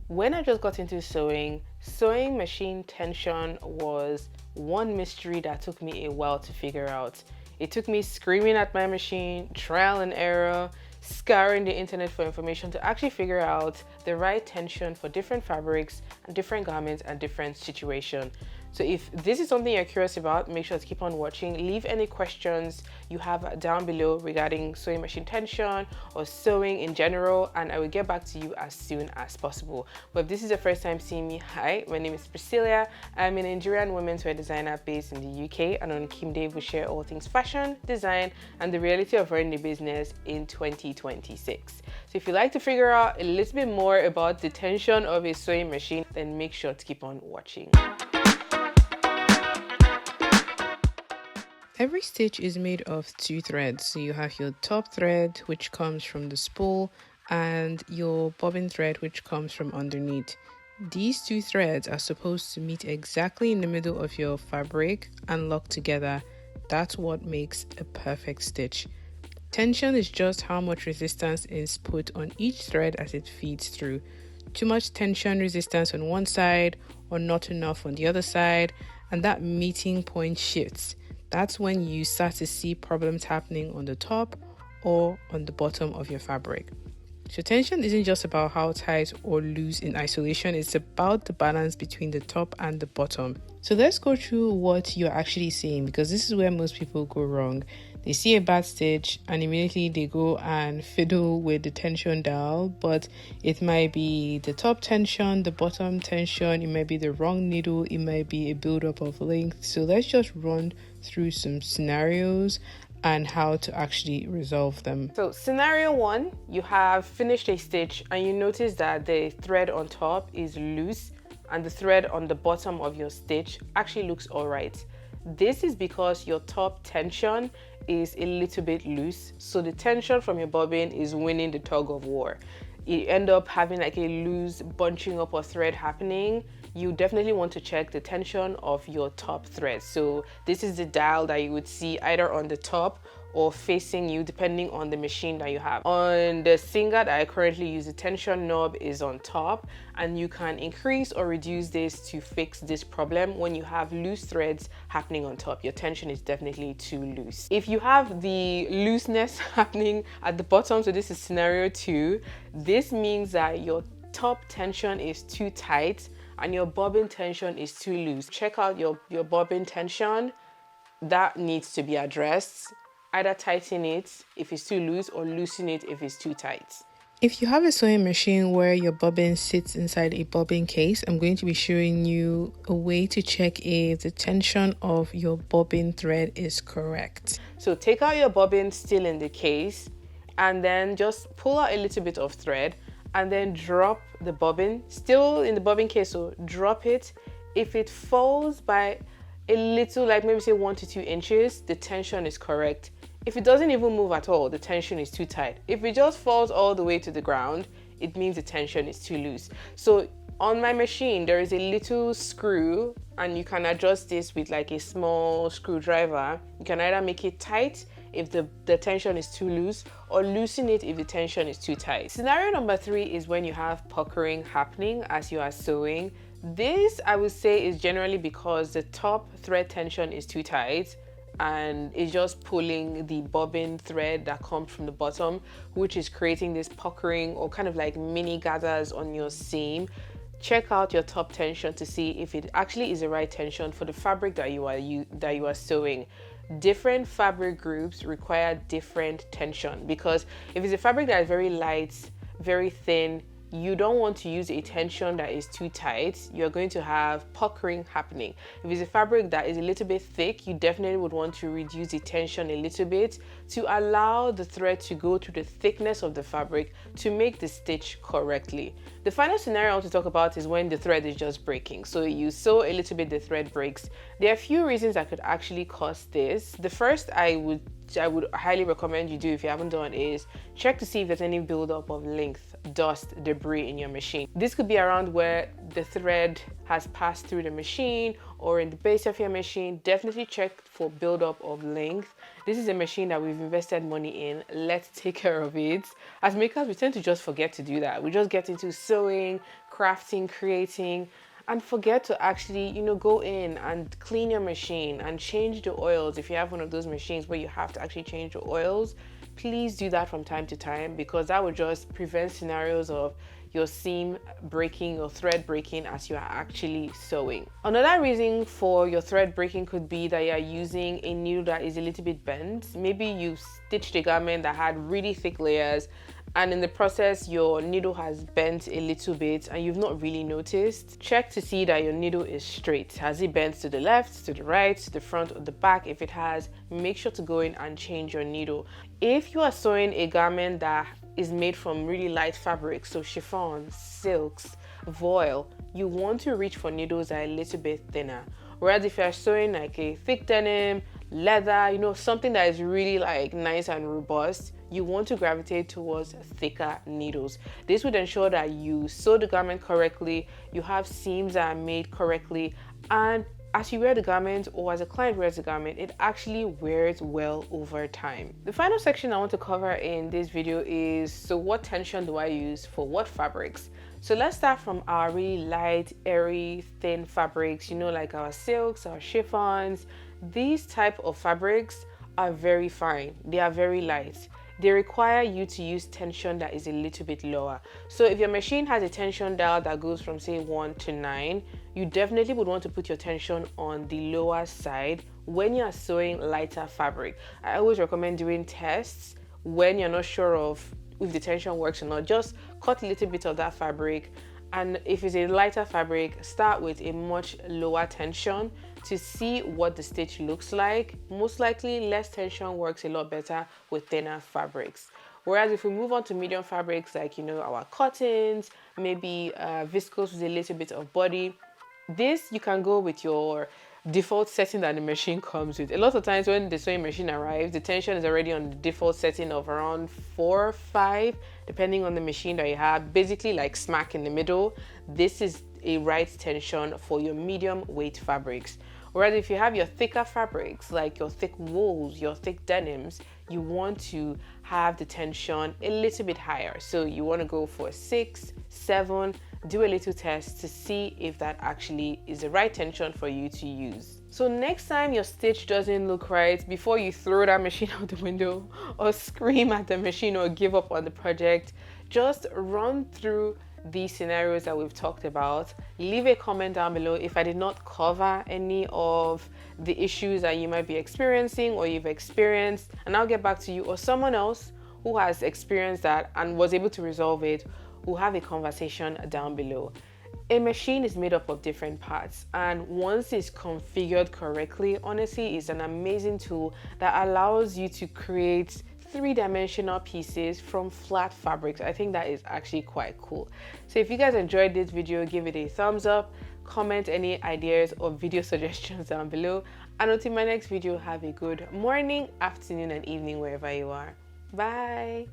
When I just got into sewing machine tension was one mystery that took me a while to figure out. It took me screaming at my machine, trial and error, scouring the internet for information to actually figure out the right tension for different fabrics and different garments and different situations. So if this is something you're curious about, make sure to keep on watching. Leave any questions you have down below regarding sewing machine tension or sewing in general, and I will get back to you as soon as possible. But if this is your first time seeing me, hi, my name is Priscilla. I'm a Nigerian women's wear designer based in the UK, and on Kim Dave we share all things fashion, design, and the reality of running a business in 2026. So if you'd like to figure out a little bit more about the tension of a sewing machine, then make sure to keep on watching. Every stitch is made of two threads. So you have your top thread, which comes from the spool, and your bobbin thread, which comes from underneath. These two threads are supposed to meet exactly in the middle of your fabric and lock together. That's what makes a perfect stitch. Tension is just how much resistance is put on each thread as it feeds through. Too much tension resistance on one side or not enough on the other side, and that meeting point shifts. That's when you start to see problems happening on the top or on the bottom of your fabric. So tension isn't just about how tight or loose in isolation, it's about the balance between the top and the bottom. So let's go through what you're actually seeing, because this is where most people go wrong. They see a bad stitch and immediately they go and fiddle with the tension dial, but it might be the top tension, the bottom tension, it might be the wrong needle, it might be a buildup of length. So let's just run through some scenarios and how to actually resolve them. So scenario one, you have finished a stitch and you notice that the thread on top is loose and the thread on the bottom of your stitch actually looks all right. This is because your top tension is a little bit loose, so the tension from your bobbin is winning the tug of war. You end up having like a loose bunching up of thread happening. You definitely want to check the tension of your top thread. So this is the dial that you would see either on the top or facing you, depending on the machine that you have. On the Singer that I currently use, the tension knob is on top, and you can increase or reduce this to fix this problem. When you have loose threads happening on top, your tension is definitely too loose. If you have the looseness happening at the bottom, so this is scenario two, this means that your top tension is too tight and your bobbin tension is too loose. Check out your bobbin tension. That needs to be addressed. Either tighten it if it's too loose or loosen it if it's too tight. If you have a sewing machine where your bobbin sits inside a bobbin case, I'm going to be showing you a way to check if the tension of your bobbin thread is correct. So take out your bobbin still in the case and then just pull out a little bit of thread and then drop the bobbin still in the bobbin case. So drop it. If it falls by a little, like maybe say 1 to 2 inches, the tension is correct. If it doesn't even move at all, the tension is too tight. If it just falls all the way to the ground, it means the tension is too loose. So on my machine, there is a little screw and you can adjust this with like a small screwdriver. You can either make it tight if the tension is too loose or loosen it if the tension is too tight. Scenario number 3 is when you have puckering happening as you are sewing. This, I would say, is generally because the top thread tension is too tight and it's just pulling the bobbin thread that comes from the bottom, which is creating this puckering or kind of like mini gathers on your seam. Check out your top tension to see if it actually is the right tension for the fabric that you are sewing. Different fabric groups require different tension, because if it's a fabric that is very light, very thin, you don't want to use a tension that is too tight. You're going to have puckering happening. If it's a fabric that is a little bit thick, you definitely would want to reduce the tension a little bit to allow the thread to go through the thickness of the fabric to make the stitch correctly. The final scenario I want to talk about is when the thread is just breaking. So you sew a little bit, the thread breaks. There are a few reasons that could actually cause this. The first I would highly recommend you do if you haven't done is check to see if there's any buildup of length dust, debris in your machine. This could be around where the thread has passed through the machine or in the base of your machine. Definitely check for buildup of length. This is a machine that we've invested money in. Let's take care of it. As makers, we tend to just forget to do that. We just get into sewing, crafting, creating, and forget to actually, go in and clean your machine and change the oils. If you have one of those machines where you have to actually change the oils, please do that from time to time, because that would just prevent scenarios of your seam breaking or thread breaking as you are actually sewing. Another reason for your thread breaking could be that you are using a needle that is a little bit bent. Maybe you stitched a garment that had really thick layers, and in the process your needle has bent a little bit and you've not really noticed. Check to see that your needle is straight. Has it bent to the left, to the right, to the front or the back? If it has, make sure to go in and change your needle. If you are sewing a garment that is made from really light fabrics, so chiffon, silks, voile, you want to reach for needles that are a little bit thinner. Whereas if you're sewing like a thick denim, leather, something that is really like nice and robust, you want to gravitate towards thicker needles. This would ensure that you sew the garment correctly, you have seams that are made correctly, and as you wear the garment or as a client wears the garment, it actually wears well over time. The final section I want to cover in this video is, so what tension do I use for what fabrics? So let's start from our really light, airy, thin fabrics, like our silks, our chiffons. These type of fabrics are very fine. They are very light. They require you to use tension that is a little bit lower. So if your machine has a tension dial that goes from say 1 to 9, you definitely would want to put your tension on the lower side when you're sewing lighter fabric. I always recommend doing tests when you're not sure of if the tension works or not. Just cut a little bit of that fabric, and if it's a lighter fabric, start with a much lower tension to see what the stitch looks like. Most likely less tension works a lot better with thinner fabrics. Whereas if we move on to medium fabrics like our cottons, maybe viscose with a little bit of body, this you can go with your default setting that the machine comes with. A lot of times when the sewing machine arrives, the tension is already on the default setting of around 4 or 5, depending on the machine that you have, basically like smack in the middle. This is a right tension for your medium weight fabrics. Whereas if you have your thicker fabrics, like your thick wools, your thick denims, you want to have the tension a little bit higher. So you want to go for 6, 7, do a little test to see if that actually is the right tension for you to use. So next time your stitch doesn't look right, before you throw that machine out the window or scream at the machine or give up on the project, just run through these scenarios that we've talked about. Leave a comment down below if I did not cover any of the issues that you might be experiencing or you've experienced, and I'll get back to you, or someone else who has experienced that and was able to resolve it. We'll have a conversation down below. A machine is made up of different parts, and once it's configured correctly, honestly, it's an amazing tool that allows you to create 3-dimensional pieces from flat fabrics. I think that is actually quite cool. So if you guys enjoyed this video, give it a thumbs up, comment any ideas or video suggestions down below, and until my next video, have a good morning, afternoon, and evening wherever you are. Bye.